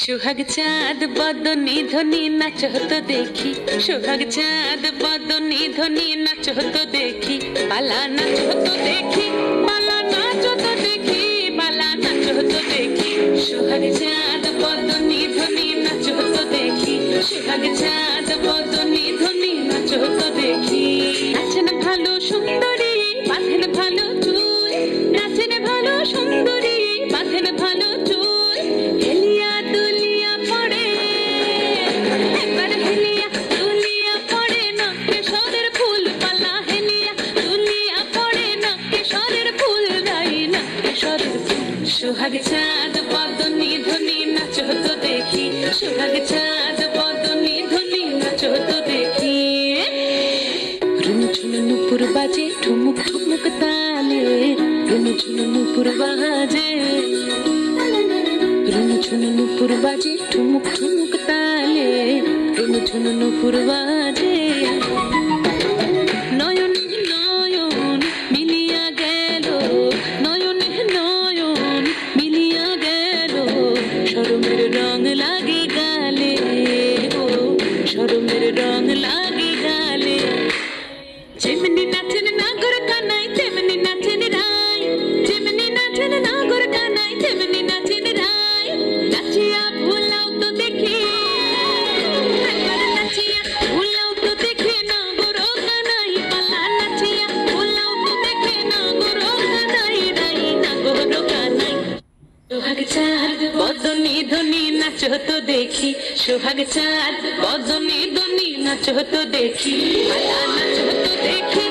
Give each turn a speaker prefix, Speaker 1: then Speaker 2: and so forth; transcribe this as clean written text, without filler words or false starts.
Speaker 1: সোহাগ চাঁদ বদনি ধ্বনি নাচ হতো দেখি, সোহাগ চাঁদ বদনি ধ্বনি নাচ হতো দেখি, বালা নাচ হতো দেখি, বালা নাচ হতো দেখি, বালা নাচ হতো দেখি। সোহাগ চাঁদ বদনি ধ্বনি নাচ হতো দেখি, সোহাগ চাঁদ বদনি ধ্বনি নাচ হতো দেখি। নাচেন ভালো সুন্দরী বাঁধেন ভালো চুল, নাচেন ভালো সুন্দরী বাঁধেন ভালো চুল, হেলিয়া দুলিয়া পড়ে একবার হেলিয়া দুলিয়া পড়ে না কেশরের ফুল পালা, হেলিয়া দুলিয়া পড়ে না কেশরের ফুল গাই না কেশরের ফুল। সোহাগ চাঁদ বদনি ধ্বনি নাচ হতো দেখি, সোহাগ চাঁদ বদনি ধ্বনি নাচ হতো দেখি। রুনুঝুনু নুপুর বাজে ঠুমুক ঠুমুক তালে, রুনুঝুনু নুপুর বাজে, রুনুঝুনু নুপুর বাজে ঠুমুক ঠুমুক তালে, রুনুঝুনু নুপুর বাজে। নয়নে নয়ন মিলিয়া গেল, নয়নে নয়ন মিলিয়া গেল, শরমের রং লাগে গালে, ও শরমের রং লাগে গালে। যেমনি নাচেন নাগর কানাই তেমনি নাচেন রাই, যেমনি নাচেন নাগর কানাই তেমনি নাচেন রাই। নাচিয়া ভুলাও তো দেখি, একবার নাচিয়া ভুলাও তো দেখি নাগর কানাই পালা, নাচিয়া ভুলাও তো দেখি নাগর কানাই রাই নাগর কানাই। সোহাগ চাঁদ বদনি ধ্বনি নাচ হতো দেখি, সোহাগ চাঁদ বদনি ধ্বনি নাচ হতো দেখি, পালা নাচ হতো দেখি।